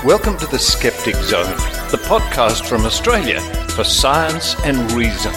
Welcome to the Skeptic Zone, the podcast from Australia for science and reason.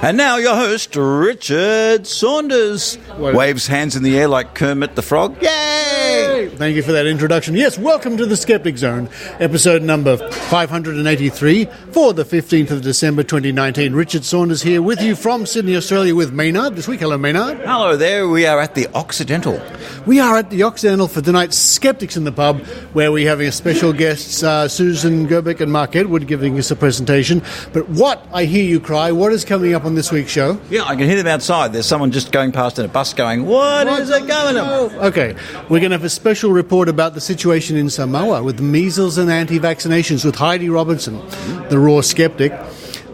And now your host, Richard Saunders, waves hands in the air like Kermit the Frog. Yay! Thank you for that introduction. Yes, welcome to the Skeptic Zone, episode number 583 for the 15th of December 2019. Richard Saunders here with you from Sydney, Australia with Maynard this week. Hello, Maynard. Hello there. We are at the Occidental. We are at the Occidental for tonight's Skeptics in the Pub, where we're having a special guests, Susan Gerbeck and Mark Edward, giving us a presentation. But what, I hear you cry, what is coming up on this week's show? Yeah, I can hear them outside. There's someone just going past in a bus going, what is it going on? Okay, we're going to have a special report about the situation in Samoa with measles and anti-vaccinations with Heidi Robertson, the raw skeptic.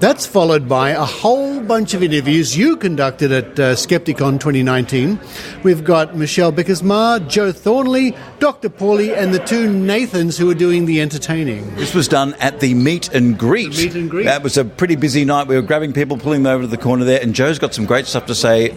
That's followed by a whole bunch of interviews you conducted at Skepticon 2019. We've got Michelle Bickersmar, Joe Thornley, Dr. Paulie, and the two Nathans who are doing the entertaining. This was done at the Meet and Greet. The Meet and Greet. That was a pretty busy night. We were grabbing people, pulling them over to the corner there, and Joe's got some great stuff to say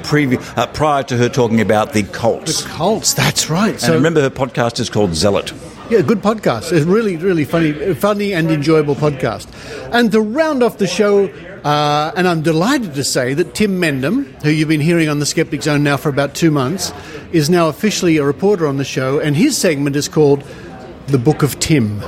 prior to her talking about the cults. The cults, that's right. And remember, her podcast is called Zealot. Yeah, good podcast. It's really, really funny and enjoyable podcast. And to round off the show, and I'm delighted to say that Tim Mendham, who you've been hearing on the Skeptic Zone now for about 2 months, is now officially a reporter on the show, and his segment is called The Book of Tim.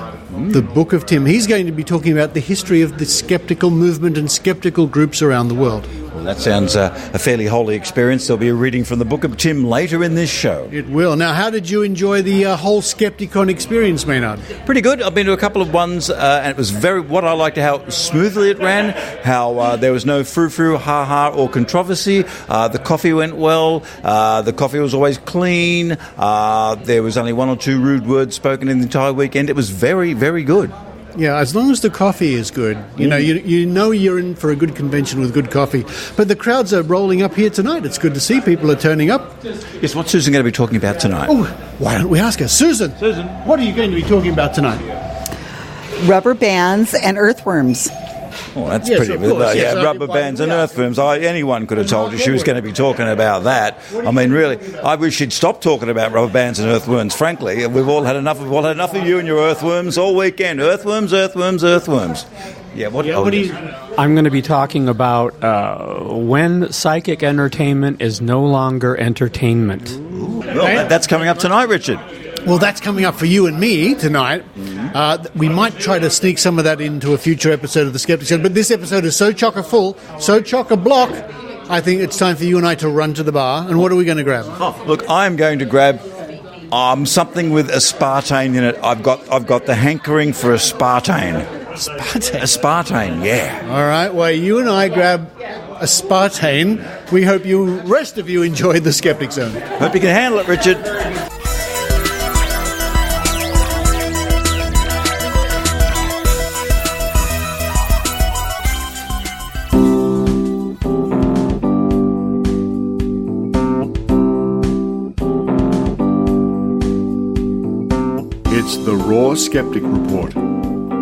The Book of Tim. He's going to be talking about the history of the skeptical movement and skeptical groups around the world. Well, that sounds a fairly holy experience. There'll be a reading from the Book of Tim later in this show. It will. Now, how did you enjoy the whole Skepticon experience, Maynard? Pretty good. I've been to a couple of ones, and it was what I liked, how smoothly it ran, how there was no frou-frou, ha-ha, or controversy. The coffee went well. The coffee was always clean. There was only one or two rude words spoken in the entire weekend. It was very, very good. Yeah, as long as the coffee is good. You know you're in for a good convention with good coffee. But the crowds are rolling up here tonight. It's good to see people are turning up. Yes, what's Susan going to be talking about tonight? Oh, why don't we ask her? Susan, what are you going to be talking about tonight? Rubber bands and earthworms. Oh, that's yes, pretty. Rubber bands and earthworms. Anyone could have told you she was going to be talking about that. I mean, really, I wish she'd stop talking about rubber bands and earthworms. Frankly, we've all had enough. We've all had enough of you and your earthworms all weekend. Earthworms, earthworms, earthworms. Yeah. What do you? I'm going to be talking about when psychic entertainment is no longer entertainment. Well, that's coming up tonight, Richard. Well, that's coming up for you and me tonight. We might try to sneak some of that into a future episode of the Skeptic Zone, but this episode is so chock-a-full, so chock-a-block, I think it's time for you and I to run to the bar. And what are we going to grab? Oh, look, I'm going to grab something with aspartame in it. I've got the hankering for aspartame. Aspartame? Aspartame, yeah. All right, well, you and I grab aspartame. We hope rest of you enjoyed the Skeptic Zone. Hope you can handle it, Richard. It's the Raw Skeptic Report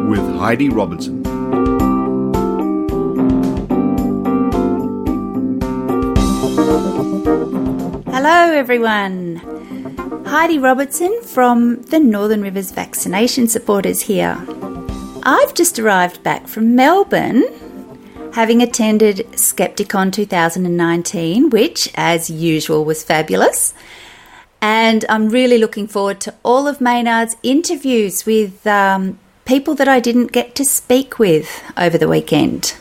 with Heidi Robertson. Hello everyone, Heidi Robertson from the Northern Rivers Vaccination Supporters here. I've just arrived back from Melbourne, having attended Skepticon 2019, which as usual was fabulous. And I'm really looking forward to all of Maynard's interviews with people that I didn't get to speak with over the weekend.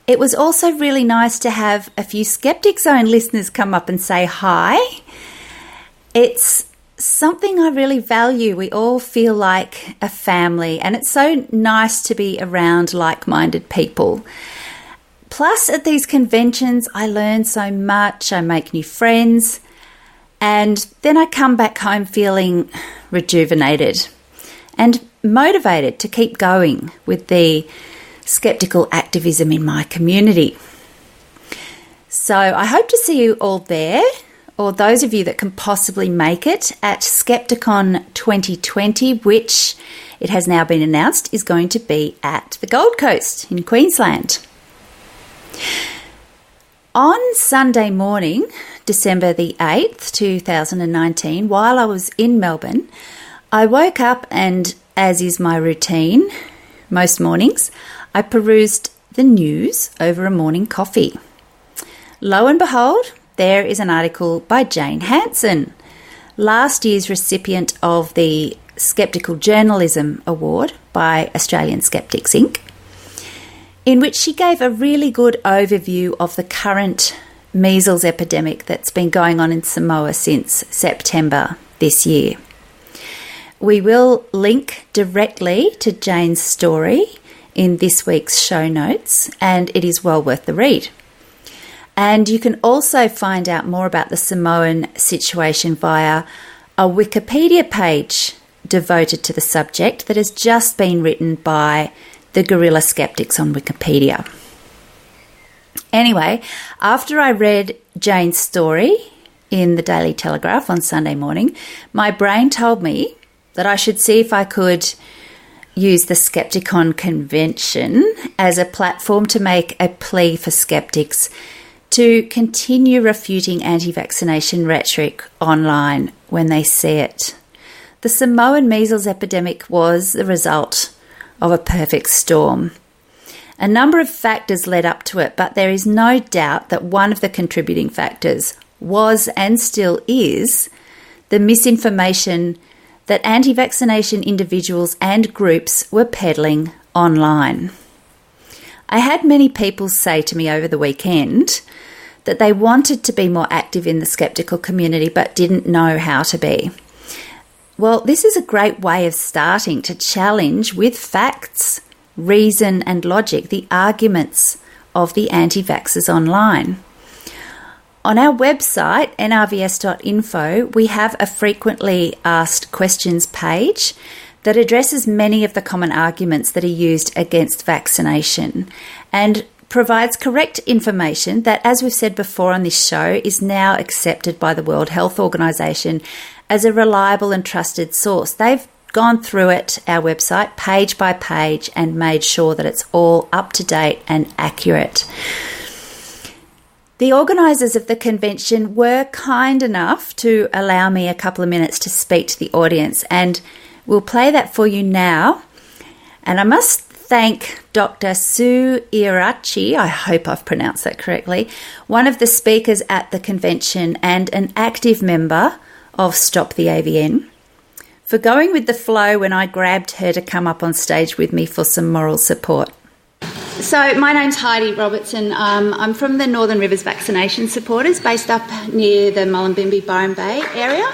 It was also really nice to have a few Skeptic Zone listeners come up and say hi. It's something I really value. We all feel like a family, and it's so nice to be around like-minded people. Plus, at these conventions, I learn so much, I make new friends, and then I come back home feeling rejuvenated and motivated to keep going with the skeptical activism in my community. So I hope to see you all there, or those of you that can possibly make it, at Skepticon 2020, which it has now been announced is going to be at the Gold Coast in Queensland. On Sunday morning, December the 8th, 2019, while I was in Melbourne, I woke up and, as is my routine most mornings, I perused the news over a morning coffee. Lo and behold, there is an article by Jane Hanson, last year's recipient of the Skeptical Journalism Award by Australian Skeptics Inc., in which she gave a really good overview of the current measles epidemic that's been going on in Samoa since September this year. We will link directly to Jane's story in this week's show notes, and it is well worth the read. And you can also find out more about the Samoan situation via a Wikipedia page devoted to the subject that has just been written by the guerrilla skeptics on Wikipedia. Anyway, after I read Jane's story in the Daily Telegraph on Sunday morning, my brain told me that I should see if I could use the Skepticon convention as a platform to make a plea for skeptics to continue refuting anti-vaccination rhetoric online when they see it. The Samoan measles epidemic was the result of a perfect storm. A number of factors led up to it, but there is no doubt that one of the contributing factors was and still is the misinformation that anti-vaccination individuals and groups were peddling online. I had many people say to me over the weekend that they wanted to be more active in the skeptical community but didn't know how to be. Well, this is a great way of starting to challenge with facts, reason and logic the arguments of the anti-vaxxers online. On our website, nrvs.info, we have a frequently asked questions page that addresses many of the common arguments that are used against vaccination and provides correct information that, as we've said before on this show, is now accepted by the World Health Organization as a reliable and trusted source. They've gone through it, our website, page by page, and made sure that it's all up to date and accurate. The organisers of the convention were kind enough to allow me a couple of minutes to speak to the audience, and we'll play that for you now. And I must thank Dr. Sue Irachi, I hope I've pronounced that correctly, one of the speakers at the convention and an active member of Stop the AVN, for going with the flow when I grabbed her to come up on stage with me for some moral support. So my name's Heidi Robertson. I'm from the Northern Rivers Vaccination Supporters, based up near the Mullumbimby Byron Bay area.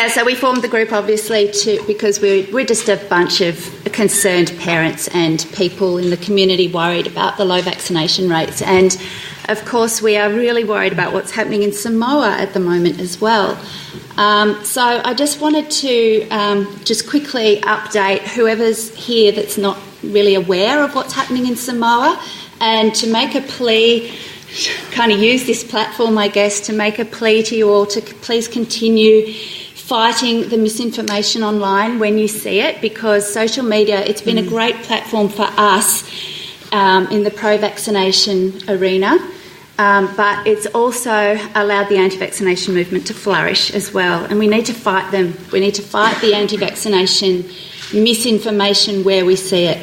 So we formed the group obviously because we're just a bunch of concerned parents and people in the community worried about the low vaccination rates. And of course we are really worried about what's happening in Samoa at the moment as well. So I just wanted to just quickly update whoever's here that's not really aware of what's happening in Samoa, and to make a plea, kind of use this platform, I guess, to make a plea to you all to please continue fighting the misinformation online when you see it, because social media, it's been a great platform for us in the pro-vaccination arena, but it's also allowed the anti-vaccination movement to flourish as well, and we need to fight them. We need to fight the anti-vaccination misinformation where we see it.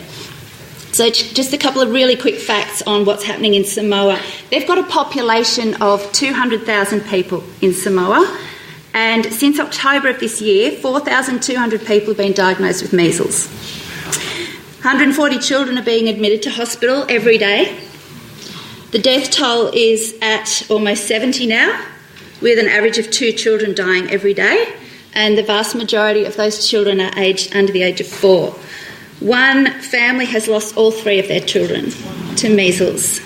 So just a couple of really quick facts on what's happening in Samoa. They've got a population of 200,000 people in Samoa, and since October of this year, 4,200 people have been diagnosed with measles. 140 children are being admitted to hospital every day. The death toll is at almost 70 now, with an average of 2 children dying every day, and the vast majority of those children are aged under the age of 4. One family has lost all 3 of their children to measles.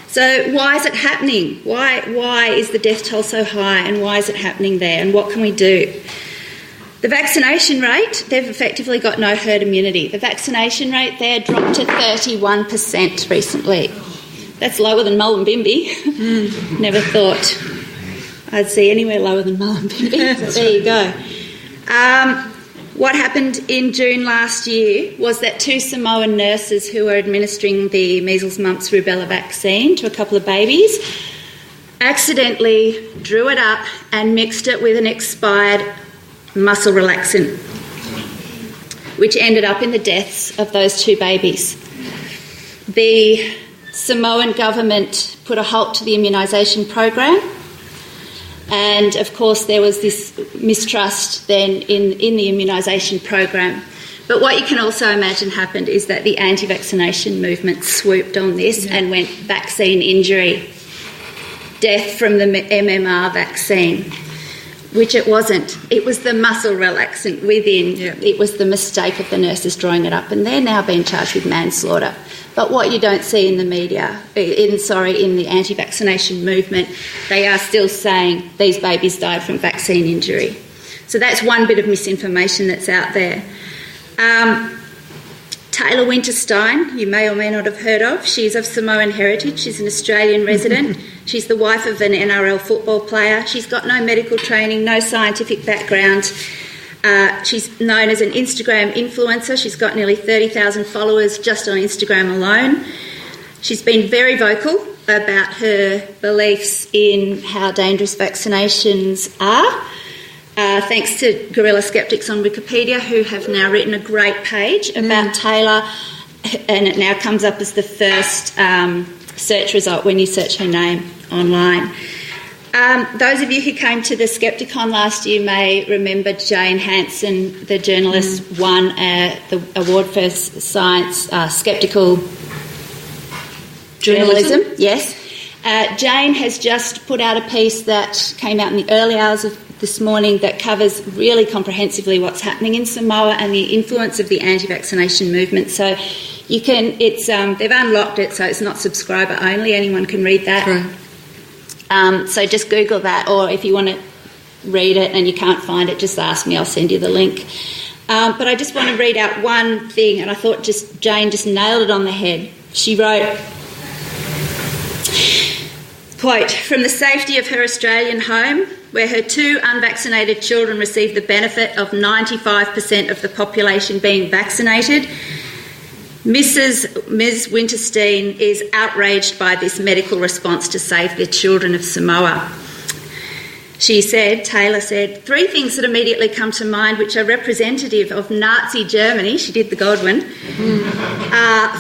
So why is it happening? Why is the death toll so high, and why is it happening there, and what can we do? The vaccination rate, they've effectively got no herd immunity. The vaccination rate there dropped to 31% recently. That's lower than Mullumbimby. Never thought I'd see anywhere lower than Mullumbimby. So there you go. What happened in June last year was that 2 Samoan nurses who were administering the measles, mumps, rubella vaccine to a couple of babies accidentally drew it up and mixed it with an expired muscle relaxant, which ended up in the deaths of those 2 babies. The Samoan government put a halt to the immunisation program, and of course there was this mistrust then in the immunisation program. But what you can also imagine happened is that the anti-vaccination movement swooped on this and went vaccine injury, death from the MMR vaccine, which it wasn't. It was the muscle relaxant within. It was the mistake of the nurses drawing it up, and they're now being charged with manslaughter. But what you don't see in the media, in the anti-vaccination movement, they are still saying these babies died from vaccine injury. So that's one bit of misinformation that's out there. Taylor Winterstein, you may or may not have heard of. She's of Samoan heritage. She's an Australian resident. She's the wife of an NRL football player. She's got no medical training, no scientific background. She's known as an Instagram influencer. She's got nearly 30,000 followers just on Instagram alone. She's been very vocal about her beliefs in how dangerous vaccinations are. Thanks to Guerrilla Skeptics on Wikipedia, who have now written a great page about Taylor, and it now comes up as the first search result when you search her name online. Those of you who came to the Skepticon last year may remember Jane Hanson, the journalist, won the award for science, skeptical journalism. Yes. Jane has just put out a piece that came out in the early hours of this morning that covers really comprehensively what's happening in Samoa and the influence of the anti-vaccination movement. So you can, they've unlocked it, so it's not subscriber only. Anyone can read that. Right. So just Google that, or if you want to read it and you can't find it, just ask me. I'll send you the link. But I just want to read out one thing, and I thought Jane just nailed it on the head. She wrote, quote, "From the safety of her Australian home, where her 2 unvaccinated children receive the benefit of 95% of the population being vaccinated, Ms. Winterstein is outraged by this medical response to save the children of Samoa." She said, Taylor said, 3 things that immediately come to mind which are representative of Nazi Germany, she did the Godwin,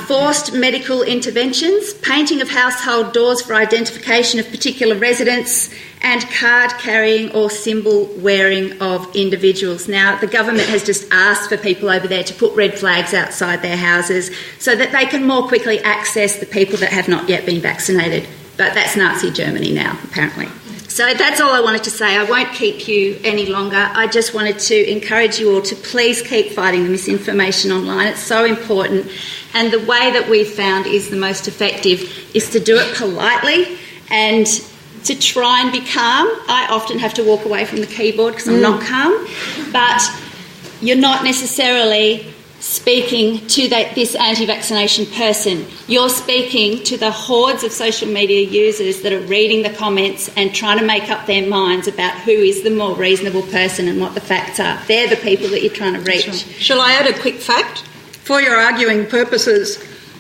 forced medical interventions, painting of household doors for identification of particular residents, and card carrying or symbol wearing of individuals. Now, the government has just asked for people over there to put red flags outside their houses so that they can more quickly access the people that have not yet been vaccinated. But that's Nazi Germany now, apparently. So that's all I wanted to say. I won't keep you any longer. I just wanted to encourage you all to please keep fighting the misinformation online. It's so important. And the way that we've found is the most effective is to do it politely and to try and be calm. I often have to walk away from the keyboard because I'm not calm. But you're not necessarily speaking to this anti-vaccination person. You're speaking to the hordes of social media users that are reading the comments and trying to make up their minds about who is the more reasonable person and what the facts are. They're the people that you're trying to reach. Sure. Shall I add a quick fact? For your arguing purposes,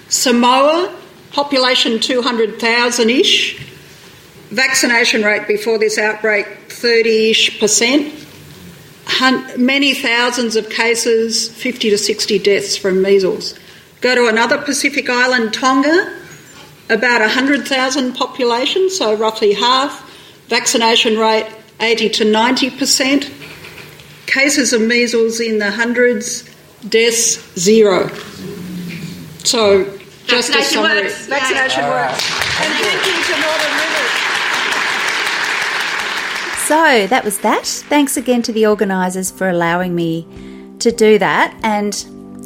Samoa, population 200,000-ish, vaccination rate before this outbreak 30-ish%, many thousands of cases, 50 to 60 deaths from measles. Go to another Pacific island, Tonga, about 100,000 population, so roughly half, vaccination rate 80 to 90%, cases of measles in the hundreds, deaths 0. So just a summary. Works. Vaccination works. And thank you to Northern Rivers. So that was that. Thanks again to the organisers for allowing me to do that. And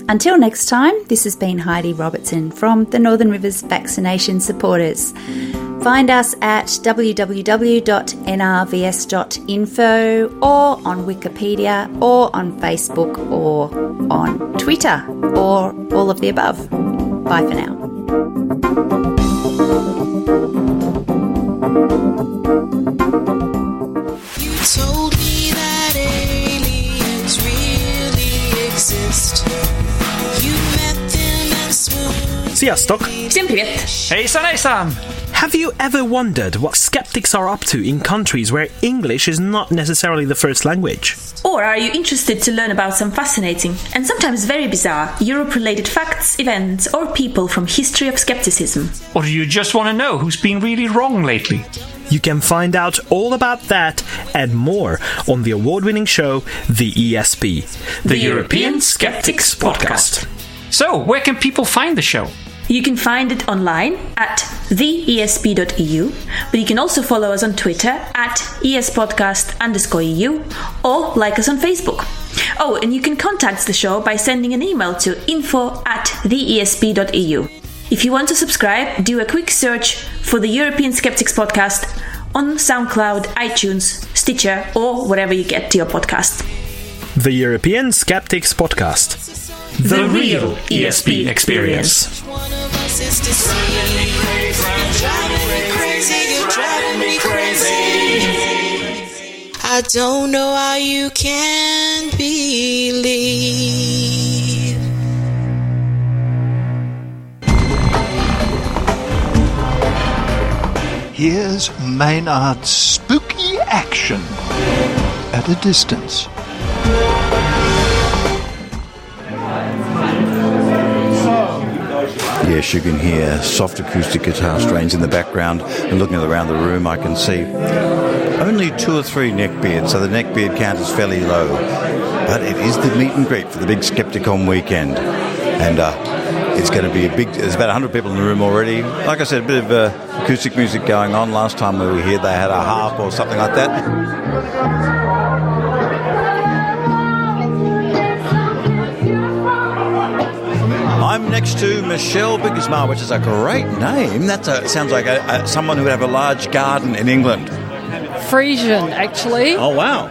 until next time, this has been Heidi Robertson from the Northern Rivers Vaccination Supporters. Find us at www.nrvs.info or on Wikipedia or on Facebook or on Twitter or all of the above. Bye for now. You told me that aliens really exist. You met them and swooned. Sziasztok! Всем привет! Hejsan! Have you ever wondered what skeptics are up to in countries where English is not necessarily the first language? Or are you interested to learn about some fascinating and sometimes very bizarre Europe-related facts, events, or people from history of skepticism? Or do you just want to know who's been really wrong lately? You can find out all about that and more on the award-winning show, The ESP, the European Skeptics Podcast. So, where can people find the show? You can find it online at theesp.eu, but you can also follow us on Twitter at espodcast_EU or like us on Facebook. Oh, and you can contact the show by sending an email to info@theesp.eu. If you want to subscribe, do a quick search for the European Skeptics Podcast on SoundCloud, iTunes, Stitcher, or wherever you get your podcast. The European Skeptics Podcast. The real ESP experience. I don't know how you can believe. Here's Maynard's spooky action at a distance. Yes, you can hear soft acoustic guitar strains in the background, and looking around the room I can see only 2 or 3 neckbeards, so the neckbeard count is fairly low. But it is the meet and greet for the big Skepticon weekend, and it's going to be there's about 100 people in the room already. Like I said, a bit of acoustic music going on. Last time we were here they had a harp or something like that. I'm next to Michelle Biggismar, which is a great name. Sounds like someone who would have a large garden in England. Frisian, actually. Oh, wow.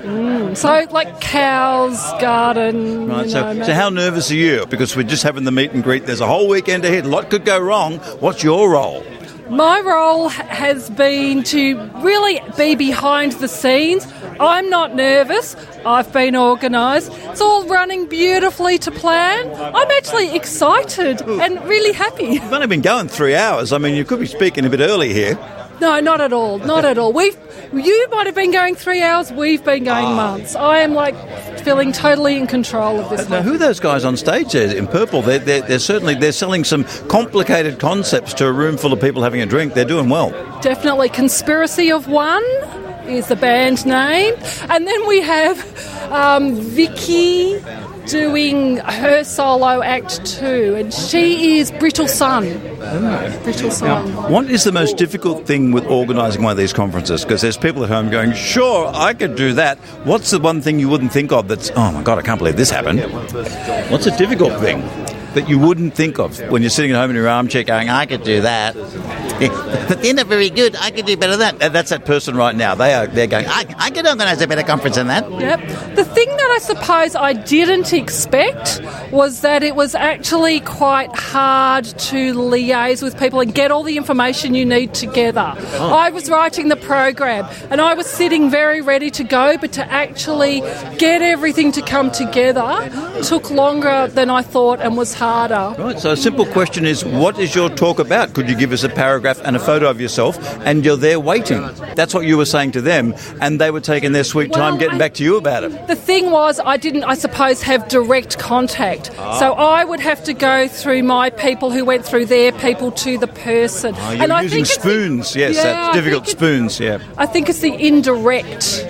So, like cows, garden. Right, so how nervous are you? Because we're just having the meet and greet. There's a whole weekend ahead. A lot could go wrong. What's your role? My role has been to really be behind the scenes. I'm not nervous. I've been organised. It's all running beautifully to plan. I'm actually excited and really happy. You've only been going 3 hours. I mean, you could be speaking a bit early here. No, not at all. Not at all. You might have been going 3 hours. We've been going months. I am feeling totally in control of this. Now, who are those guys on stage there in purple? They're selling some complicated concepts to a room full of people having a drink. They're doing well. Definitely. Conspiracy of One is the band name. And then we have Vicky doing her solo act 2, and she is Brittle Sun. Brittle Sun. Now, what is the most difficult thing with organising one of these conferences? Because there's people at home going, sure, I could do that. What's the one thing you wouldn't think of that's, oh my God, I can't believe this happened? What's a difficult thing that you wouldn't think of when you're sitting at home in your armchair going, I could do that? But they're not very good. I could do better than that. That's that person right now. They're going, I could organise a better conference than that. Yep. The thing that I suppose I didn't expect was that it was actually quite hard to liaise with people and get all the information you need together. Oh. I was writing the program and I was sitting very ready to go, but to actually get everything to come together took longer than I thought and was harder. Right, so a simple question is, what is your talk about? Could you give us a paragraph and a photo of yourself, and you're there waiting? That's what you were saying to them, and they were taking their sweet time getting back to you about it. The thing was, I didn't, I suppose, have direct contact. So I would have to go through my people who went through their people to the person. You're and using spoons, yes, that's difficult, spoons, yeah. I think it's the indirect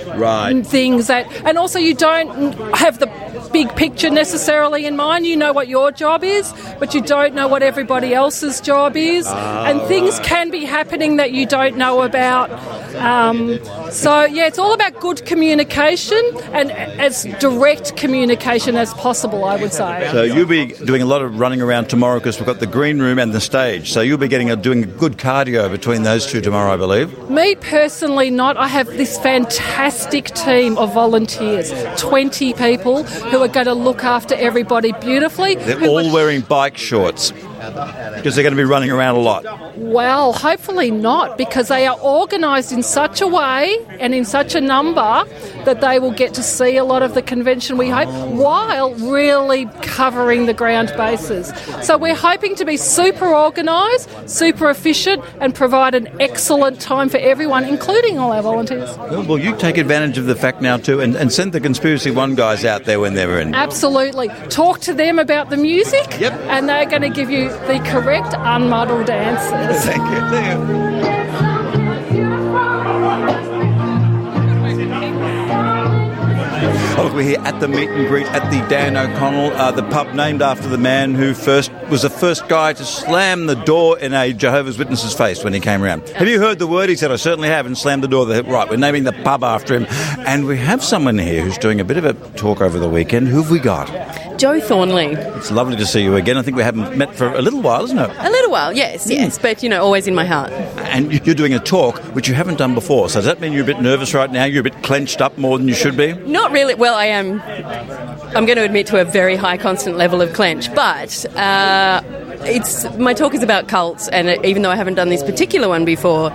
things that, and also you don't have the big picture necessarily in mind. You know what your job is, but you don't know what everybody else's job is, and things can be happening that you don't know about. It's all about good communication and as direct communication as possible, I would say. So you'll be doing a lot of running around tomorrow because we've got the green room and the stage. So you'll be doing a good cardio between those two tomorrow, I believe. Me personally not. I have this fantastic team of volunteers, 20 people who are going to look after everybody beautifully. They're all wearing bike shorts because they're going to be running around a lot. Well, hopefully not, because they are organised in such a way and in such a number that they will get to see a lot of the convention, we hope, while really covering the ground bases. So we're hoping to be super organised, super efficient, and provide an excellent time for everyone, including all our volunteers. Well, you take advantage of the fact now too and send the Conspiracy One guys out there when they're in. Absolutely. Talk to them about the music, and they're going to give you the correct, unmuddled answers. Thank you. Oh, look, we're here at the meet and greet at the Dan O'Connell, the pub named after the man who was the first guy to slam the door in a Jehovah's Witness's face when he came around. Have you heard the word? He said, I certainly have, and slammed the door. Right, we're naming the pub after him. And we have someone here who's doing a bit of a talk over the weekend. Who have we got? Joe Thornley. It's lovely to see you again. I think we haven't met for a little while, isn't it? A little while, yes, but, always in my heart. And you're doing a talk, which you haven't done before. So does that mean you're a bit nervous right now? You're a bit clenched up more than you should be? Not really. Well, I am. I'm going to admit to a very high constant level of clench, but my talk is about cults, and even though I haven't done this particular one before,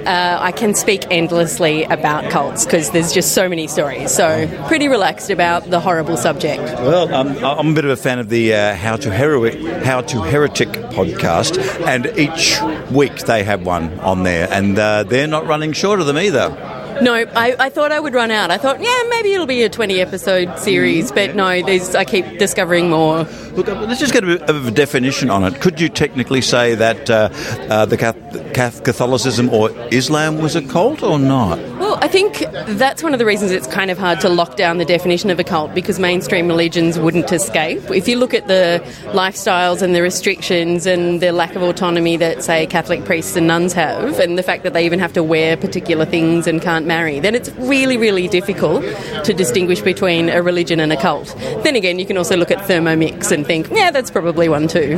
I can speak endlessly about cults because there's just so many stories. So pretty relaxed about the horrible subject. Well, I'm a bit of a fan of the How to Heretic podcast, and each week they have one on there, and they're not running short of them either. No, I thought I would run out. I thought, maybe it'll be a 20-episode series, but no, I keep discovering more. Look, let's just get a bit of a definition on it. Could you technically say that the Catholicism or Islam was a cult or not? Well, I think that's one of the reasons it's kind of hard to lock down the definition of a cult, because mainstream religions wouldn't escape. If you look at the lifestyles and the restrictions and the lack of autonomy that, say, Catholic priests and nuns have, and the fact that they even have to wear particular things and can't marry, then it's really, really difficult to distinguish between a religion and a cult. Then again, you can also look at Thermomix and think, that's probably one too.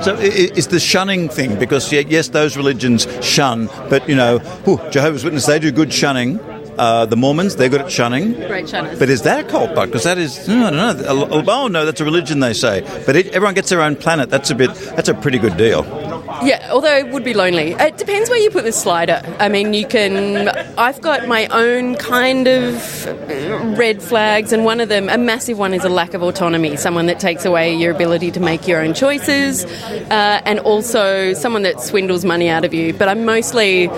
So it's the shunning thing, because yes, those religions shun, but Jehovah's Witnesses, they do good shunning. The Mormons, they're good at shunning. Great shunners. But is that a cult? Because that is, I don't know. Oh no, that's a religion, they say. But everyone gets their own planet. That's a pretty good deal. Yeah, although it would be lonely. It depends where you put the slider. I mean, I've got my own kind of red flags, and one of them, a massive one, is a lack of autonomy. Someone that takes away your ability to make your own choices, and also someone that swindles money out of you. But I'm mostly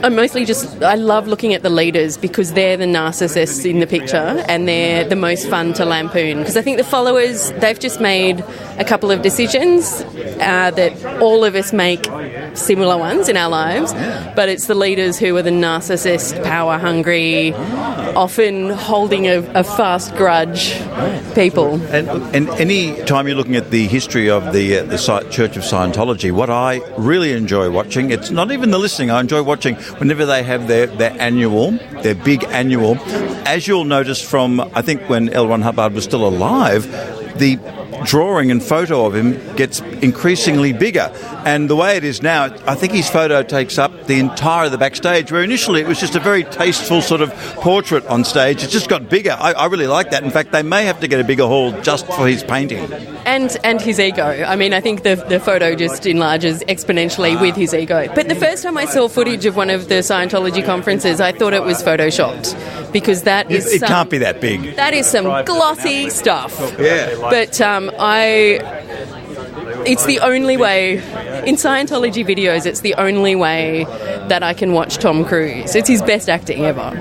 I love looking at the leaders, because they're the narcissists in the picture, and they're the most fun to lampoon. Because I think the followers, they've just made a couple of decisions that all of us make similar ones in our lives, but it's the leaders who are the narcissist, power-hungry, often holding a fast grudge people. And any time you're looking at the history of the Church of Scientology, what I really enjoy watching, it's not even the listening, I enjoy watching whenever they have their big annual. As you'll notice from, I think, when L. Ron Hubbard was still alive, the drawing and photo of him gets increasingly bigger. And the way it is now, I think his photo takes up the entire of the backstage, where initially it was just a very tasteful sort of portrait on stage. It's just got bigger. I really like that. In fact, they may have to get a bigger hall just for his painting. And his ego. I mean, I think the photo just enlarges exponentially with his ego. But the first time I saw footage of one of the Scientology conferences, I thought it was photoshopped, because that is it can't be that big. That is some glossy stuff. Yeah. But it's the only way, in Scientology videos, it's the only way that I can watch Tom Cruise. It's his best acting ever.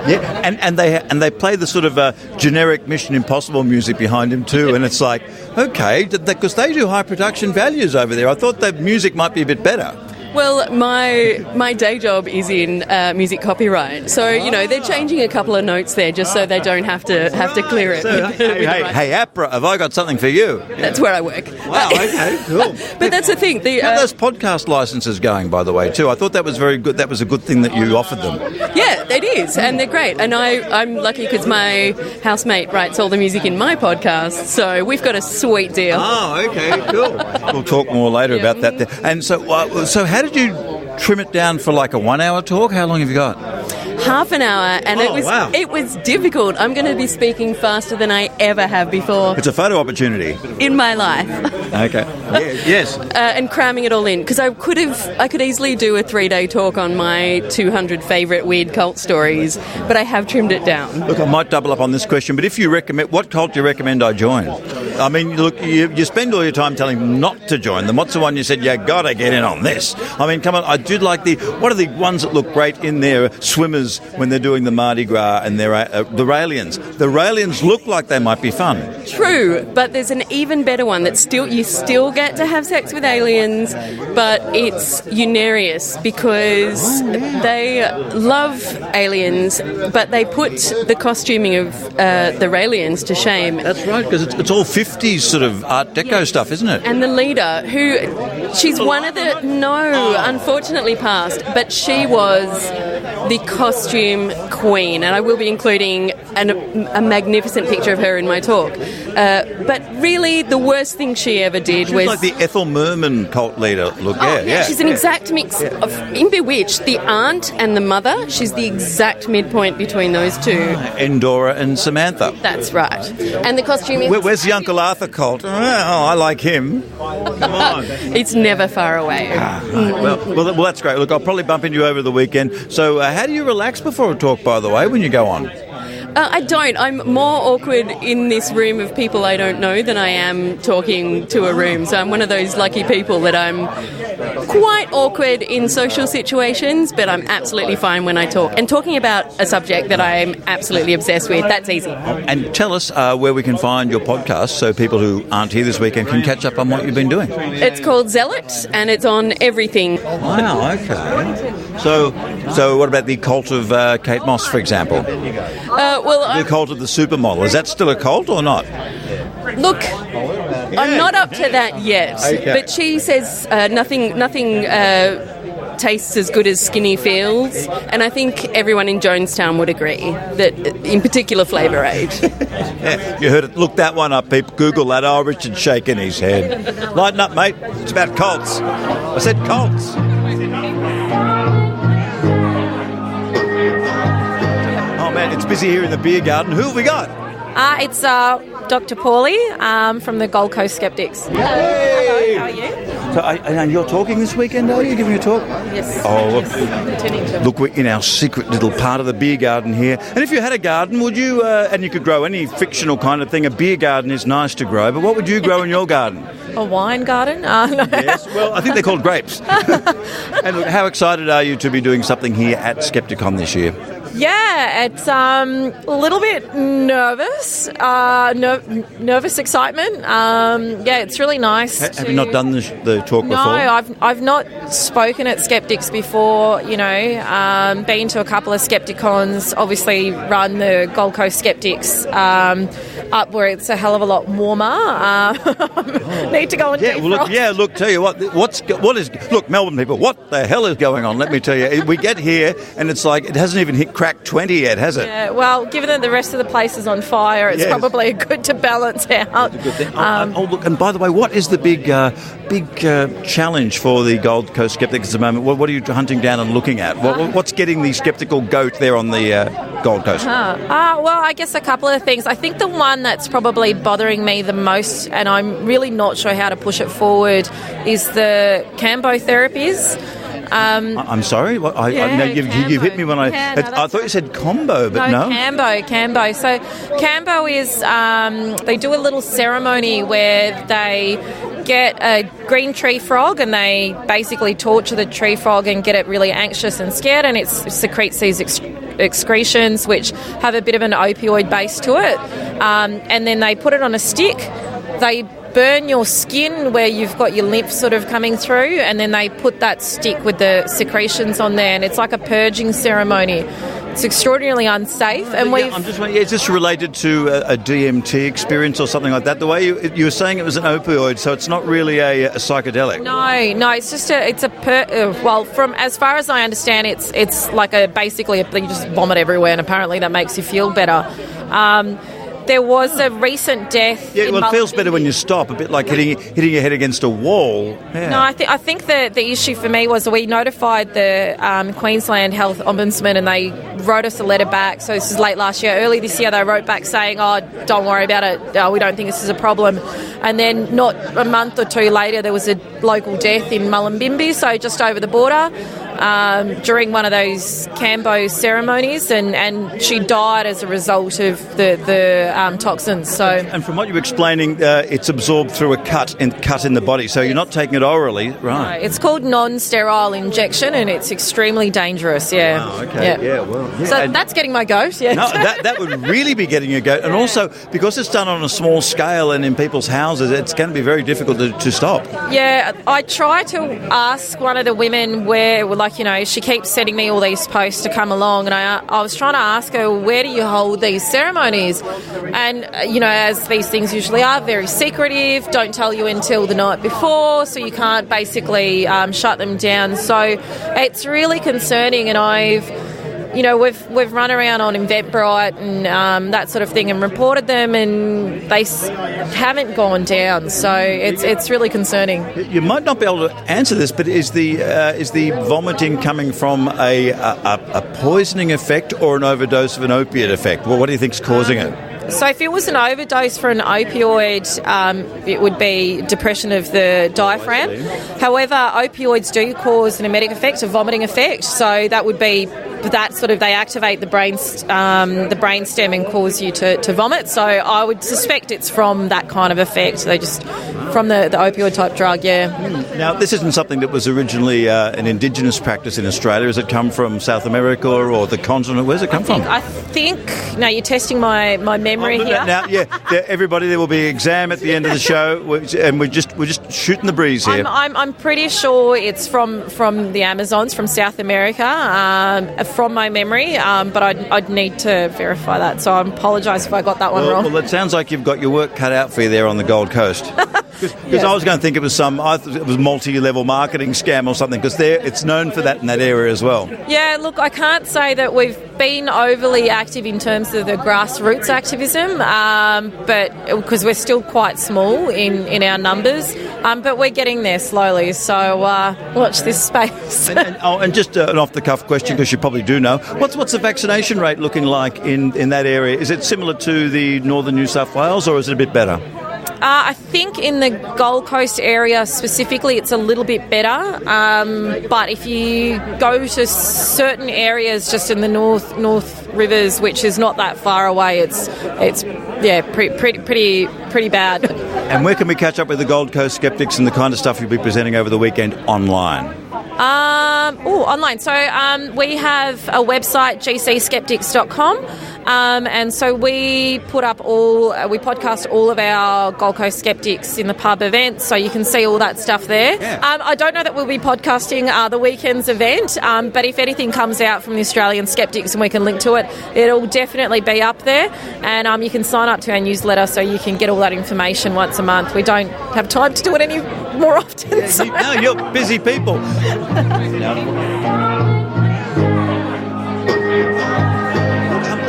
Yeah, and they play the sort of generic Mission Impossible music behind him too, and it's like, okay, because they do high production values over there. I thought the music might be a bit better. Well, my day job is in music copyright, so they're changing a couple of notes there just so they don't have to clear it. So, hey, APRA, have I got something for you? That's where I work. Wow, okay, cool. But that's the thing. Those podcast licenses going, by the way, too. I thought that was very good. That was a good thing that you offered them. Yeah, it is, and they're great. And I'm lucky because my housemate writes all the music in my podcast, so we've got a sweet deal. Oh, okay, cool. We'll talk more later about that. And so how did you trim it down for like a 1 hour talk? How long have you got? Half an hour, and it was difficult. I'm going to be speaking faster than I ever have before. It's a photo opportunity in my life. Okay. Yes. And cramming it all in, because I could easily do a 3-day talk on my 200 favourite weird cult stories, but I have trimmed it down. Look, I might double up on this question, but if you recommend, what cult do you recommend I join? I mean, look, you spend all your time telling them not to join them. What's the one you said, you got to get in on this? I mean, come on, I do like what are the ones that look great in their swimmers when they're doing the Mardi Gras and the Raelians. The Raelians look like they might be fun. True, but there's an even better one that you still get to have sex with aliens, but it's Unarius because they love aliens, but they put the costuming of the Raelians to shame. That's right, because it's all 50s sort of Art Deco stuff, isn't it? And the leader, she's one of the... No, unfortunately passed, but she was the costume queen, and I will be including a magnificent picture of her in my talk. But really, the worst thing she ever did was... like the Ethel Merman cult leader. Look, she's an exact mix of... In Bewitched, the aunt and the mother, she's the exact midpoint between those two. Endora and Samantha. That's right. And the costume is... Where's the Uncle Arthur cult? Oh, I like him. Come on. It's never far away. Well, that's great. Look, I'll probably bump into you over the weekend. So how do you relax before a talk, by the way, when you go on? I don't. I'm more awkward in this room of people I don't know than I am talking to a room. So I'm one of those lucky people that I'm quite awkward in social situations, but I'm absolutely fine when I talk. And talking about a subject that I'm absolutely obsessed with, that's easy. And tell us where we can find your podcast so people who aren't here this weekend can catch up on what you've been doing. It's called Zealot, and it's on everything. Wow, okay. So what about the cult of Kate Moss, for example? The cult of the supermodel. Is that still a cult or not? Look, I'm not up to that yet, but she says nothing tastes as good as skinny feels, and I think everyone in Jonestown would agree that, in particular, Flavour Aid. You heard it. Look that one up, people. Google that. Oh, Richard's shaking his head. Lighten up, mate. It's about cults. I said cults. It's busy here in the beer garden. Who have we got? It's Dr. Paulie from the Gold Coast Skeptics. Hey. Hello, how are you? So, and you're talking this weekend, are you? Giving a talk? Yes. Oh, Yes. Look, we're in our secret little part of the beer garden here. And if you had a garden, would you, and you could grow any fictional kind of thing, a beer garden is nice to grow, but what would you grow in your garden? A wine garden? No. Yes, well, I think they're called grapes. And look, how excited are you to be doing something here at Skepticon this year? Yeah, it's a little bit nervous, nervous excitement. Yeah, it's really nice. Have you not done the talk before? No, I've not spoken at Skeptics before. Been to a couple of Skepticons. Obviously, run the Gold Coast Skeptics up where it's a hell of a lot warmer. Need to go and defrost. Look, tell you what look, Melbourne people, what the hell is going on? Let me tell you, we get here and it's like it hasn't even hit crack 20 yet, has it? Yeah, well, given that the rest of the place is on fire, it's probably good to balance out. It's a good thing. Look, and by the way, what is the big challenge for the Gold Coast Skeptics at the moment? What are you hunting down and looking at? What's getting the skeptical goat there on the Gold Coast? Well, I guess a couple of things. I think the one that's probably bothering me the most, and I'm really not sure how to push it forward, is the Cambo therapies. I'm sorry? You've hit me when I thought you said combo, but no. Cambo. So Cambo is, they do a little ceremony where they get a green tree frog and they basically torture the tree frog and get it really anxious and scared, and it secretes these excretions which have a bit of an opioid base to it. And then they put it on a stick. They burn your skin where you've got your lymph sort of coming through, and then they put that stick with the secretions on there, and it's like a purging ceremony. It's extraordinarily unsafe, and I'm just wondering, is this related to a DMT experience or something like that? The way you were saying it was an opioid, so it's not really a psychedelic. No, it's just from as far as I understand, it's like basically you just vomit everywhere, and apparently that makes you feel better. There was a recent death. Yeah, well, it feels better when you stop, a bit like hitting your head against a wall. Yeah. No, I think the issue for me was we notified the Queensland Health Ombudsman, and they wrote us a letter back. So this is late last year. Early this year, they wrote back saying, "Oh, don't worry about it. We don't think this is a problem." And then not a month or two later, there was a local death in Mullumbimby, so just over the border, during one of those Cambo ceremonies, and she died as a result of the toxins. So, and from what you were explaining, it's absorbed through a cut in the body, so you're not taking it orally, right? No, it's called non-sterile injection, and it's extremely dangerous. Yeah. Oh, okay. Yeah. Well. Yeah. So that's getting my goat. Yeah. No, that would really be getting a goat, and also because it's done on a small scale and in people's houses, it's going to be very difficult to stop. Yeah, I try to ask one of the women where, she keeps sending me all these posts to come along, and I was trying to ask her, where do you hold these ceremonies? And, as these things usually are, very secretive, don't tell you until the night before, so you can't basically shut them down. So it's really concerning, and we've run around on Eventbrite and that sort of thing and reported them, and they haven't gone down. So it's really concerning. You might not be able to answer this, but is the vomiting coming from a poisoning effect or an overdose of an opiate effect? Well, what do you think's causing it? So if it was an overdose for an opioid, it would be depression of the diaphragm. However, opioids do cause an emetic effect, a vomiting effect. So that would be they activate the brainstem and cause you to vomit. So I would suspect it's from that kind of effect. They just from the opioid type drug, yeah. Now, this isn't something that was originally an indigenous practice in Australia. Has it come from South America or the continent? Where's it come from? I think. Now you're testing my memory here. Now, everybody, there will be an exam at the end of the show, and we're just shooting the breeze here. I'm pretty sure it's from the Amazons, from South America, from my memory, but I'd need to verify that. So I apologise if I got that one wrong. Well, it sounds like you've got your work cut out for you there on the Gold Coast. Because I was going to think it was multi-level marketing scam or something, because it's known for that in that area as well. Yeah, look, I can't say that we've been overly active in terms of the grassroots activism, but because we're still quite small in our numbers, but we're getting there slowly, so watch this space. and just an off-the-cuff question, because you probably do know, what's the vaccination rate looking like in that area? Is it similar to the northern New South Wales, or is it a bit better? I think in the Gold Coast area specifically it's a little bit better, but if you go to certain areas just in the North Rivers, which is not that far away, it's pretty bad. And where can we catch up with the Gold Coast Skeptics and the kind of stuff you'll be presenting over the weekend online? Online. So we have a website, gcskeptics.com, and so we podcast all of our Gold Coast Skeptics in the pub events, so you can see all that stuff there. Yeah. I don't know that we'll be podcasting the weekend's event, but if anything comes out from the Australian Skeptics and we can link to it, it'll definitely be up there, and you can sign up to our newsletter so you can get all that information once a month. We don't have time to do it any more often. Yeah, no, you're busy people.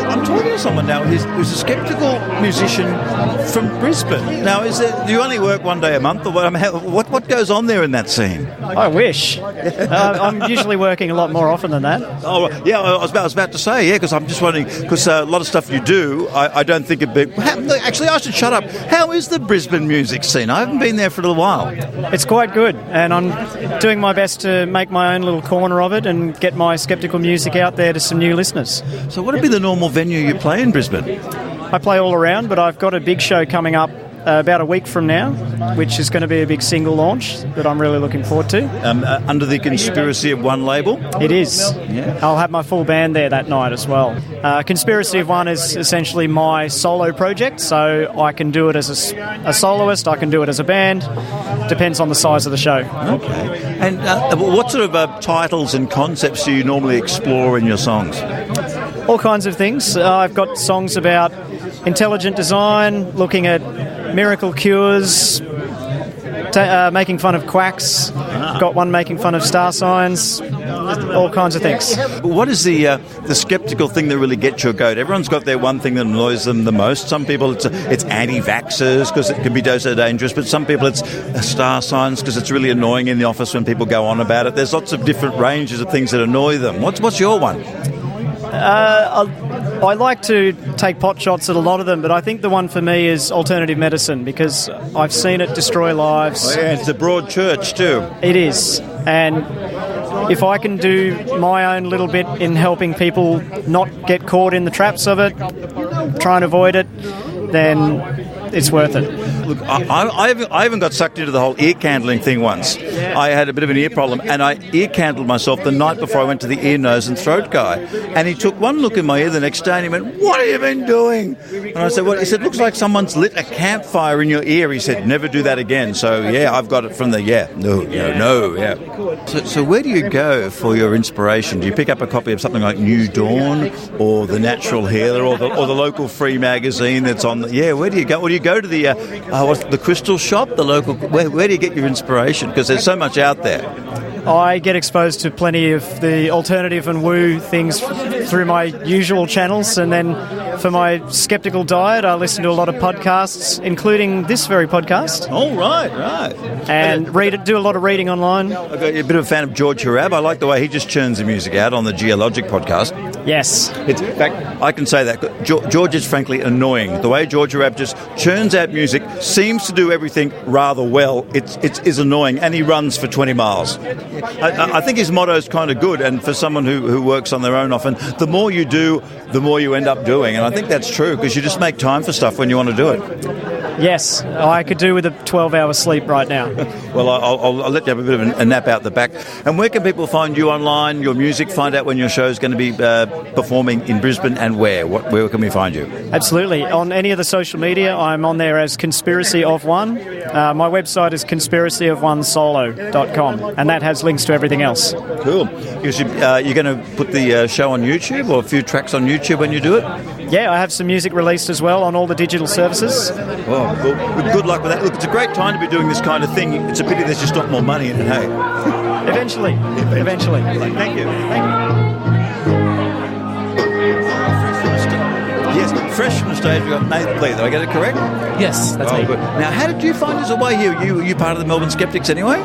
I'm talking to someone now who's a skeptical musician from Brisbane. Now, do you only work one day a month, or what goes on there in that scene? I wish. I'm usually working a lot more often than that. Oh, yeah, I was about to say, because I'm just wondering, because a lot of stuff you do, I don't think it'd be... Actually, I should shut up. How is the Brisbane music scene? I haven't been there for a little while. It's quite good, and I'm doing my best to make my own little corner of it and get my skeptical music out there to some new listeners. So what would be the normal venue you play in Brisbane? I play all around, but I've got a big show coming up about a week from now, which is going to be a big single launch that I'm really looking forward to. Under the Conspiracy of One label? It is. Yeah. I'll have my full band there that night as well. Conspiracy of One is essentially my solo project, so I can do it as a soloist, I can do it as a band. Depends on the size of the show. Okay. And what sort of titles and concepts do you normally explore in your songs? All kinds of things. I've got songs about intelligent design, looking at miracle cures, making fun of quacks. Got one making fun of star signs. All kinds of things. What is the sceptical thing that really gets your goat? Everyone's got their one thing that annoys them the most. Some people it's anti-vaxxers because it can be so dangerous, but some people it's star signs because it's really annoying in the office when people go on about it. There's lots of different ranges of things that annoy them. What's your one? I like to take pot shots at a lot of them, but I think the one for me is alternative medicine because I've seen it destroy lives. Oh, yeah, it's a broad church too. It is. And if I can do my own little bit in helping people not get caught in the traps of it, try and avoid it, then it's worth it. Look, I even got sucked into the whole ear candling thing once. I had a bit of an ear problem, and I ear candled myself the night before I went to the ear, nose and throat guy. And he took one look in my ear the next day and he went, "What have you been doing?" And I said, "What?" He said, "Looks like someone's lit a campfire in your ear." He said, "Never do that again." So, yeah, I've got it from the, no. So where do you go for your inspiration? Do you pick up a copy of something like New Dawn or The Natural Healer or the local free magazine that's on where do you go? Or do you go to the crystal shop, the local... Where do you get your inspiration? Because there's so much out there. I get exposed to plenty of the alternative and woo things through my usual channels, and then for my skeptical diet, I listen to a lot of podcasts, including this very podcast. Oh, right. And do a lot of reading online. I've got a bit of a fan of George Harab. I like the way he just churns the music out on the Geologic podcast. Yes. In fact, I can say that. George is frankly annoying. The way George Harab just churns out music, seems to do everything rather well. It is annoying, and he runs for 20 miles. I think his motto is kind of good, and for someone who works on their own often, the more you do, the more you end up doing. And I think that's true, because you just make time for stuff when you want to do it. Yes, I could do with a 12-hour sleep right now. Well, I'll let you have a bit of a nap out the back. And where can people find you online, your music, find out when your show is going to be performing in Brisbane, and where? Where can we find you? Absolutely. On any of the social media, I'm on there as Conspiracy of One. My website is conspiracyofonesolo.com, and that has links to everything else. Cool. You're going to put the show on YouTube, or a few tracks on YouTube when you do it? Yeah, I have some music released as well on all the digital services. Well, good luck with that. Look, it's a great time to be doing this kind of thing. It's a pity there's just not more money in it, hey? Eventually. Thank you. Yes, fresh from the stage, we've got Nathan Lee. Did I get it correct? Yes, that's me. Good. Now, how did you find us away here? You part of the Melbourne Skeptics anyway?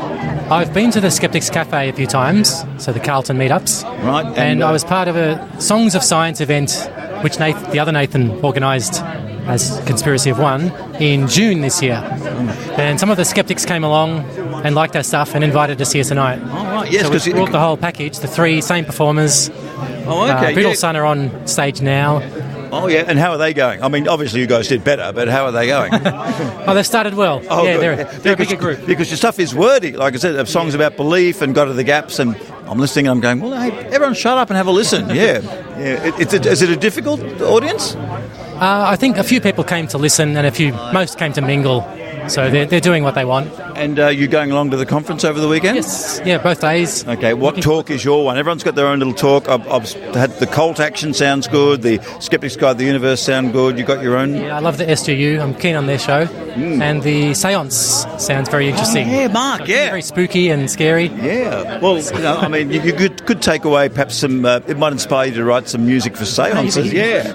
I've been to the Skeptics Cafe a few times, so the Carlton meetups. Right. And I was part of a Songs of Science event, which the other Nathan organised as Conspiracy of One in June this year. And some of the Skeptics came along and liked our stuff and invited us here tonight. Oh, right, yes. So we brought the whole package, the three same performers. Oh, okay. Beatles Sun are on stage now. Oh, yeah, and how are they going? I mean, obviously you guys did better, but how are they going? Oh, they've started well. Oh, yeah, they're a bigger group. Because your stuff is wordy. Like I said, have songs about belief and Go to the Gaps, and I'm listening and I'm going, well, hey, everyone shut up and have a listen. Yeah. Is it a difficult audience? I think a few people came to listen and most came to mingle. So they're doing what they want. And you going along to the conference over the weekend? Yes, yeah, both days. Okay, what talk is your one? Everyone's got their own little talk. I've had the Cult Action sounds good, the Skeptics Guide to the Universe sound good. You got your own? Yeah, I love the SGU. I'm keen on their show. And the Seance sounds very interesting. Oh, yeah, Mark, yeah. Very spooky and scary. Yeah. Well, I mean, you could take away perhaps some... it might inspire you to write some music for seances. Maybe. Yeah.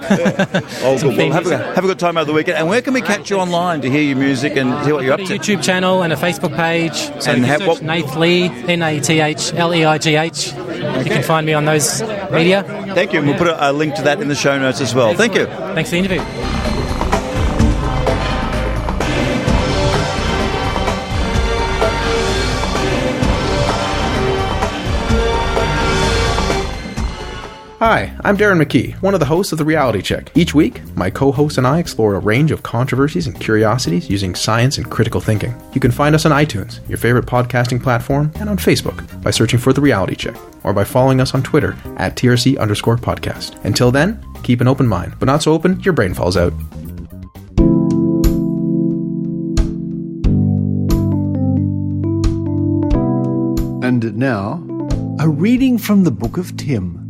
Oh, good. Well, have a good time over the weekend. And where can we catch you online to hear your music and see what you're up to? A YouTube channel and a Facebook page. So and you can search Nath Lee, NATHLEIGH. You can find me on those media. Thank you. And we'll put a link to that in the show notes as well. Thank you. Thanks for the interview. Hi, I'm Darren McKee, one of the hosts of The Reality Check. Each week, my co-host and I explore a range of controversies and curiosities using science and critical thinking. You can find us on iTunes, your favorite podcasting platform, and on Facebook by searching for The Reality Check, or by following us on Twitter at TRC_podcast. Until then, keep an open mind, but not so open your brain falls out. And now, a reading from the Book of Tim.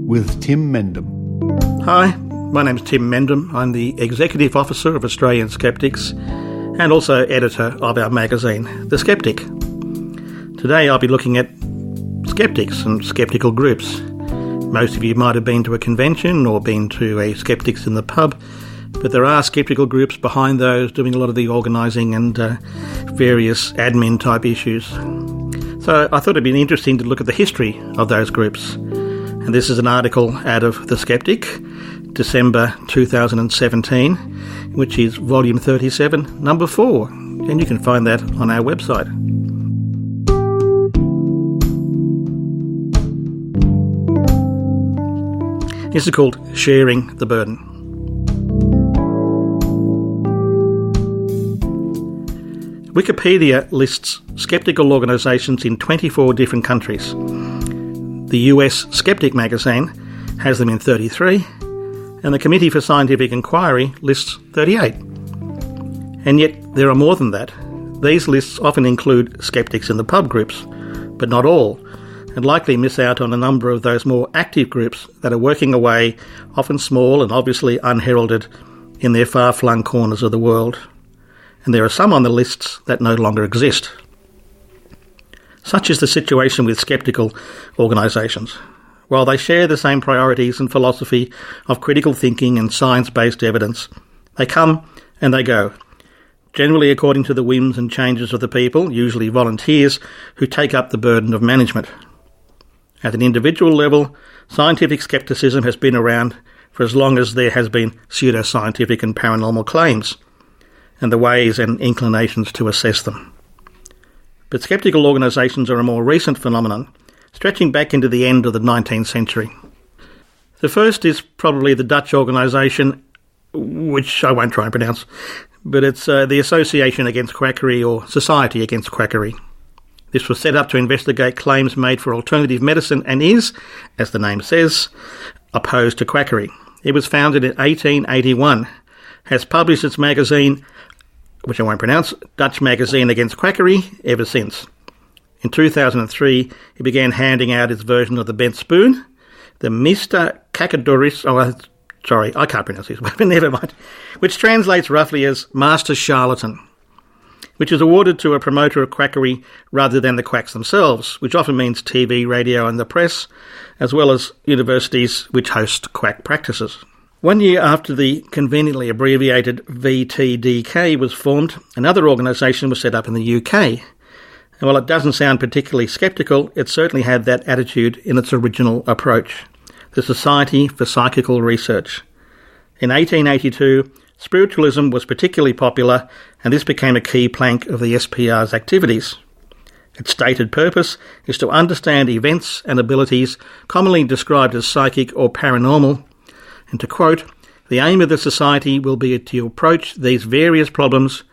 With Tim Mendham. Hi, my name's Tim Mendham. I'm the Executive Officer of Australian Skeptics and also editor of our magazine, The Skeptic. Today I'll be looking at skeptics and skeptical groups. Most of you might have been to a convention or been to a Skeptics in the pub, but there are skeptical groups behind those doing a lot of the organising and various admin type issues. So I thought it'd be interesting to look at the history of those groups. And this is an article out of The Skeptic, December 2017, which is volume 37, number 4. And you can find that on our website. This is called Sharing the Burden. Wikipedia lists skeptical organisations in 24 different countries. The US Skeptic magazine has them in 33, and the Committee for Scientific Inquiry lists 38. And yet there are more than that. These lists often include skeptics in the pub groups, but not all, and likely miss out on a number of those more active groups that are working away, often small and obviously unheralded, in their far-flung corners of the world. And there are some on the lists that no longer exist. Such is the situation with skeptical organisations. While they share the same priorities and philosophy of critical thinking and science-based evidence, they come and they go, generally according to the whims and changes of the people, usually volunteers, who take up the burden of management. At an individual level, scientific scepticism has been around for as long as there has been pseudoscientific and paranormal claims, and the ways and inclinations to assess them. But skeptical organisations are a more recent phenomenon, stretching back into the end of the 19th century. The first is probably the Dutch organisation, which I won't try and pronounce, but it's the Association Against Quackery, or Society Against Quackery. This was set up to investigate claims made for alternative medicine and is, as the name says, opposed to quackery. It was founded in 1881, has published its magazine, which I won't pronounce, Dutch Magazine Against Quackery, ever since. In 2003, it began handing out its version of the bent spoon, the Mr. Cacadoris, I can't pronounce this, but never mind, which translates roughly as Master Charlatan, which is awarded to a promoter of quackery rather than the quacks themselves, which often means TV, radio and the press, as well as universities which host quack practices. 1 year after the conveniently abbreviated VTDK was formed, another organisation was set up in the UK. And while it doesn't sound particularly sceptical, it certainly had that attitude in its original approach. The Society for Psychical Research. In 1882, spiritualism was particularly popular, and this became a key plank of the SPR's activities. Its stated purpose is to understand events and abilities commonly described as psychic or paranormal, and to quote, "The aim of the Society will be to approach these various problems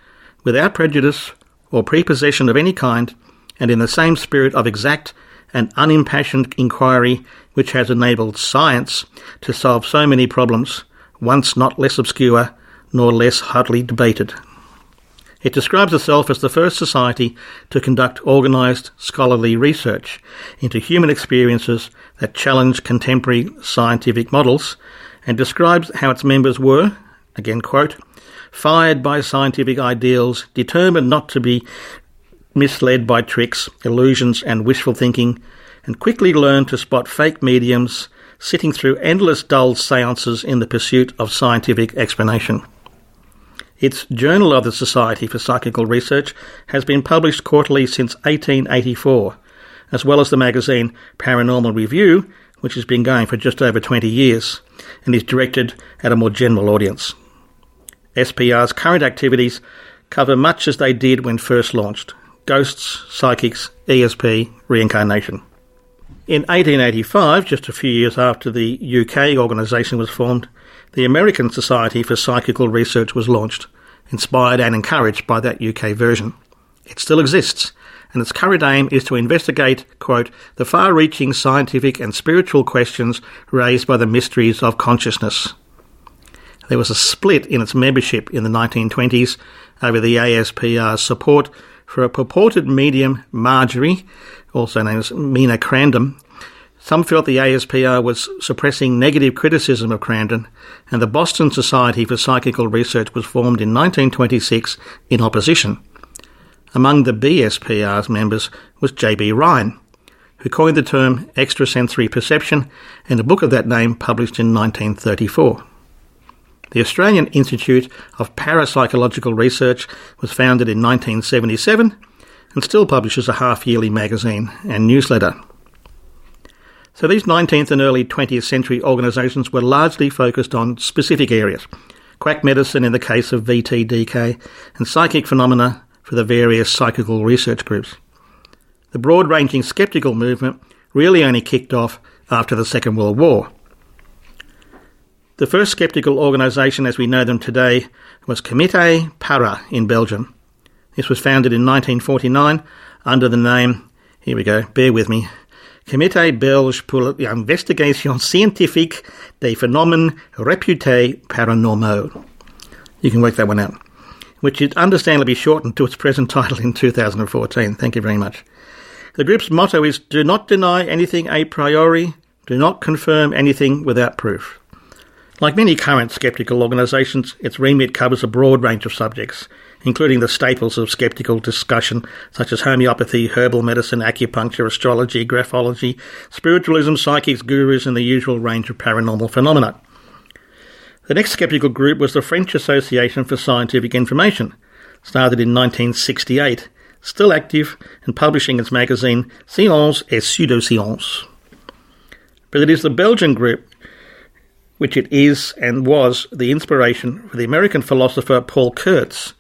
without prejudice or prepossession of any kind, and in the same spirit of exact and unimpassioned inquiry which has enabled science to solve so many problems, once not less obscure nor less hotly debated." It describes itself as the first society to conduct organised scholarly research into human experiences that challenge contemporary scientific models, and describes how its members were, again quote, "fired by scientific ideals, determined not to be misled by tricks, illusions and wishful thinking, and quickly learned to spot fake mediums sitting through endless dull seances in the pursuit of scientific explanation." Its Journal of the Society for Psychical Research has been published quarterly since 1884, as well as the magazine Paranormal Review, which has been going for just over 20 years, and is directed at a more general audience. SPR's current activities cover much as they did when first launched: ghosts, psychics, ESP, reincarnation. In 1885, just a few years after the UK organisation was formed, the American Society for Psychical Research was launched, inspired and encouraged by that UK version. It still exists, and its current aim is to investigate, quote, the far-reaching scientific and spiritual questions raised by the mysteries of consciousness. There was a split in its membership in the 1920s over the ASPR's support for a purported medium, Marjorie, also known as Mina Crandon. Some felt the ASPR was suppressing negative criticism of Crandon, and the Boston Society for Psychical Research was formed in 1926 in opposition. Among the BSPR's members was J.B. Ryan, who coined the term extrasensory perception in a book of that name published in 1934. The Australian Institute of Parapsychological Research was founded in 1977 and still publishes a half-yearly magazine and newsletter. So these 19th and early 20th century organisations were largely focused on specific areas: quack medicine in the case of VTDK, and psychic phenomena for the various psychical research groups. The broad-ranging skeptical movement really only kicked off after the Second World War. The first skeptical organisation as we know them today was Comité Para in Belgium. This was founded in 1949 under the name, here we go, bear with me, Comité Belge pour l'Investigation Scientifique des Phénomènes Réputés Paranormaux. You can work that one out, which is understandably shortened to its present title in 2014. Thank you very much. The group's motto is, do not deny anything a priori, do not confirm anything without proof. Like many current skeptical organisations, its remit covers a broad range of subjects, including the staples of skeptical discussion such as homeopathy, herbal medicine, acupuncture, astrology, graphology, spiritualism, psychics, gurus, and the usual range of paranormal phenomena. The next skeptical group was the French Association for Scientific Information, started in 1968, still active and publishing its magazine Science et Pseudoscience. But it is the Belgian group which it is and was the inspiration for the American philosopher Paul Kurtz,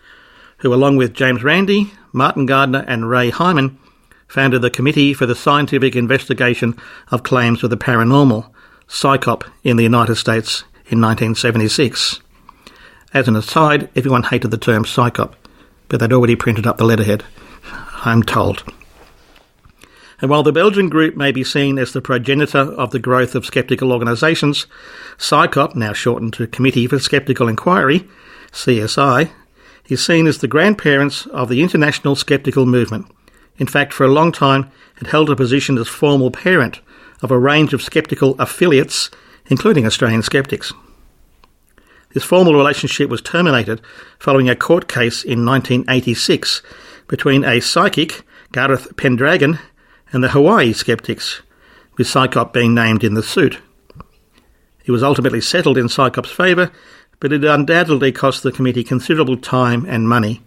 who along with James Randi, Martin Gardner and Ray Hyman founded the Committee for the Scientific Investigation of Claims of the Paranormal, CSICOP, in the United States in 1976. As an aside, everyone hated the term CSICOP, but they'd already printed up the letterhead, I'm told. And while the Belgian group may be seen as the progenitor of the growth of skeptical organisations, CSICOP, now shortened to Committee for Skeptical Inquiry, CSI, is seen as the grandparents of the international skeptical movement. In fact, for a long time, it held a position as formal parent of a range of skeptical affiliates, including Australian Skeptics. This formal relationship was terminated following a court case in 1986 between a psychic, Gareth Pendragon, and the Hawaii Skeptics, with CSICOP being named in the suit. It was ultimately settled in CSICOP's favour, but it undoubtedly cost the committee considerable time and money,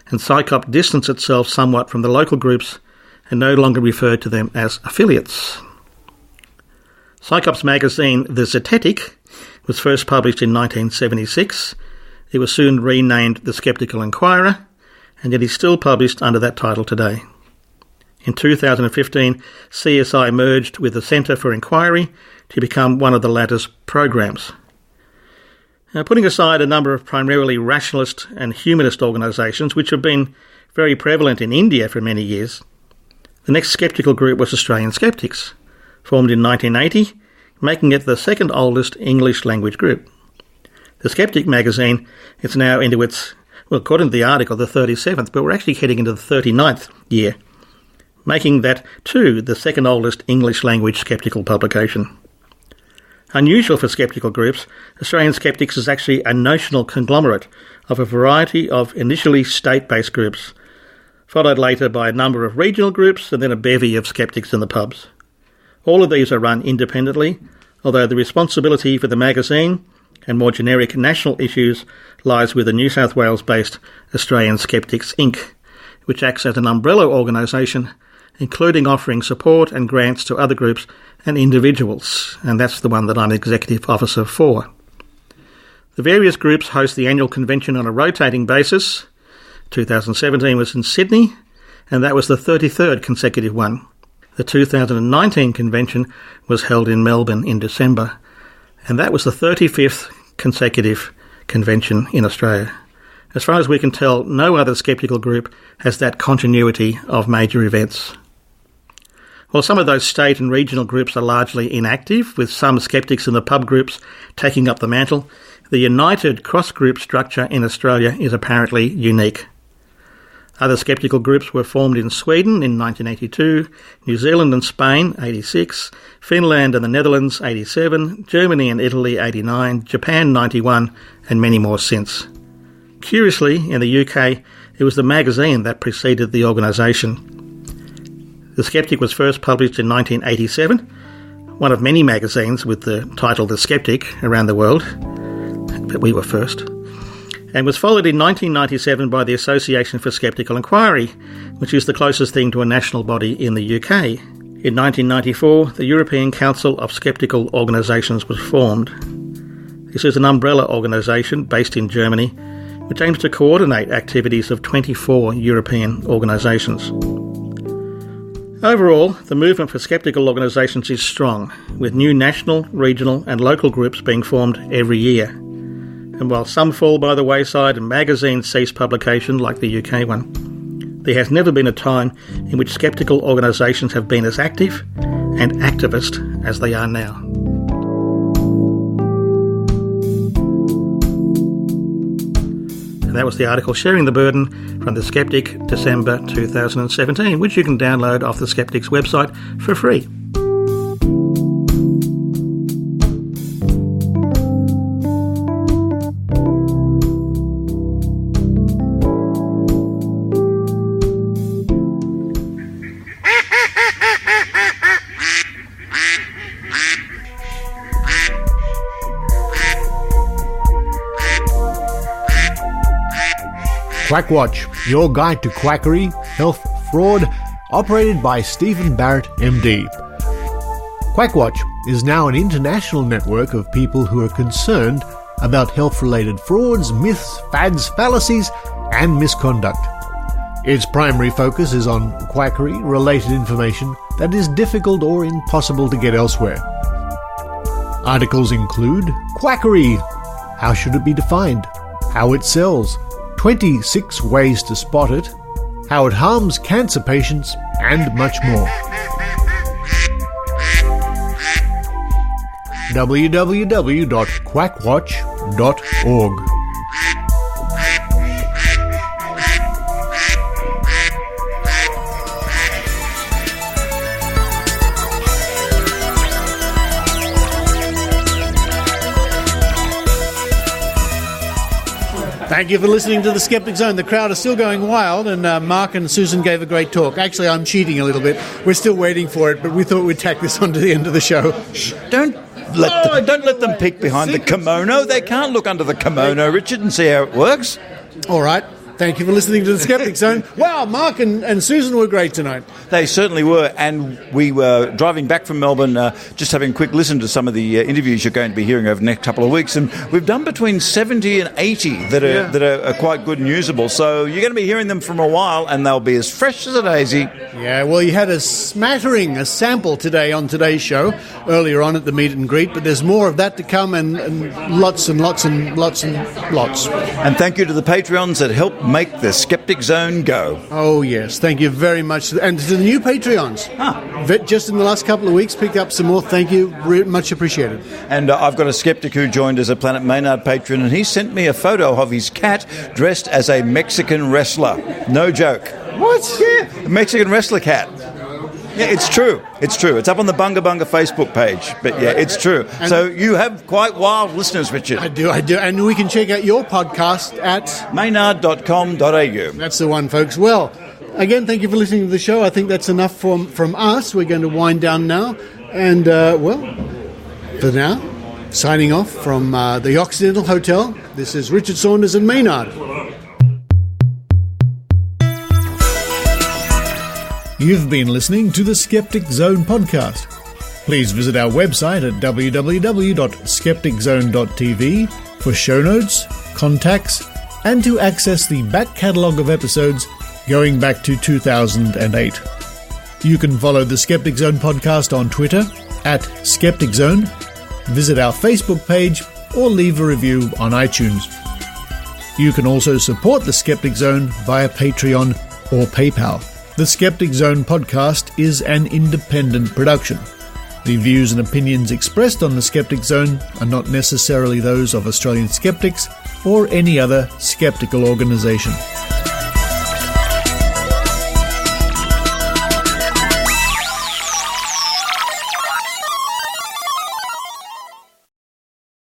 and CSICOP distanced itself somewhat from the local groups and no longer referred to them as affiliates. CSICOP's magazine, The Zetetic, was first published in 1976. It was soon renamed The Skeptical Inquirer, and it is still published under that title today. In 2015, CSI merged with the Centre for Inquiry to become one of the latter's programs. Now, putting aside a number of primarily rationalist and humanist organisations, which have been very prevalent in India for many years, the next skeptical group was Australian Skeptics, formed in 1980, making it the second oldest English language group. The Skeptic magazine is now into its, well, according to the article, the 37th, but we're actually heading into the 39th year, making that, too, the second oldest English language skeptical publication. Unusual for skeptical groups, Australian Skeptics is actually a notional conglomerate of a variety of initially state-based groups, followed later by a number of regional groups and then a bevy of skeptics in the pubs. All of these are run independently, although the responsibility for the magazine and more generic national issues lies with the New South Wales-based Australian Skeptics Inc., which acts as an umbrella organisation, including offering support and grants to other groups and individuals, and that's the one that I'm executive officer for. The various groups host the annual convention on a rotating basis. 2017 was in Sydney, and that was the 33rd consecutive one. The 2019 convention was held in Melbourne in December, and that was the 35th consecutive convention in Australia. As far as we can tell, no other skeptical group has that continuity of major events. While some of those state and regional groups are largely inactive, with some skeptics in the pub groups taking up the mantle, the united cross-group structure in Australia is apparently unique. Other skeptical groups were formed in Sweden in 1982, New Zealand and Spain 86, Finland and the Netherlands 87, Germany and Italy 89, Japan 91, and many more since. Curiously, in the UK, it was the magazine that preceded the organisation. The Skeptic was first published in 1987, one of many magazines with the title The Skeptic around the world, but we were first, and was followed in 1997 by the Association for Skeptical Inquiry, which is the closest thing to a national body in the UK. In 1994, the European Council of Skeptical Organisations was formed. This is an umbrella organisation based in Germany, which aims to coordinate activities of 24 European organisations. Overall, the movement for skeptical organisations is strong, with new national, regional and local groups being formed every year. And while some fall by the wayside and magazines cease publication like the UK one, there has never been a time in which skeptical organisations have been as active and activist as they are now. And that was the article Sharing the Burden from the Skeptic, December 2017, which you can download off the Skeptics website for free. Quackwatch, your guide to quackery, health, fraud, operated by Stephen Barrett, MD. Quackwatch is now an international network of people who are concerned about health-related frauds, myths, fads, fallacies, and misconduct. Its primary focus is on quackery-related information that is difficult or impossible to get elsewhere. Articles include quackery, how should it be defined, how it sells, 26 ways to spot it, how it harms cancer patients, and much more. www.quackwatch.org. Thank you for listening to the Skeptic Zone. The crowd is still going wild, and Mark and Susan gave a great talk. Actually, I'm cheating a little bit. We're still waiting for it, but we thought we'd tack this on to the end of the show. Don't let them peek behind the kimono. They can't look under the kimono, Richard, and see how it works. All right. Thank you for listening to the Skeptic Zone. Wow, Mark and Susan were great tonight. They certainly were, and we were driving back from Melbourne, just having a quick listen to some of the interviews you're going to be hearing over the next couple of weeks, and we've done between 70 and 80 that are quite good and usable, so you're going to be hearing them from a while, and they'll be as fresh as a daisy. Yeah, well, you had a sample today on today's show, earlier on at the meet and greet, but there's more of that to come, and lots and lots and lots and lots. And thank you to the Patreons that help make the Skeptic Zone go. Oh, yes. Thank you very much. And to the new Patreons. Just in the last couple of weeks, picked up some more. Thank you. Much appreciated. And I've got a skeptic who joined as a Planet Maynard patron, and he sent me a photo of his cat dressed as a Mexican wrestler. No joke. What? Yeah, a Mexican wrestler cat. Yeah, it's true. It's true. It's up on the Bunga Bunga Facebook page. But yeah, it's true. And so you have quite wild listeners, Richard. I do. And we can check out your podcast at maynard.com.au. That's the one, folks. Well, again, thank you for listening to the show. I think that's enough from us. We're going to wind down now. And, for now, signing off from the Occidental Hotel, this is Richard Saunders and Maynard. You've been listening to the Skeptic Zone podcast. Please visit our website at www.skepticzone.tv for show notes, contacts, and to access the back catalogue of episodes going back to 2008. You can follow the Skeptic Zone podcast on Twitter @Skeptic Zone, visit our Facebook page, or leave a review on iTunes. You can also support the Skeptic Zone via Patreon or PayPal. The Skeptic Zone podcast is an independent production. The views and opinions expressed on the Skeptic Zone are not necessarily those of Australian Skeptics or any other skeptical organisation.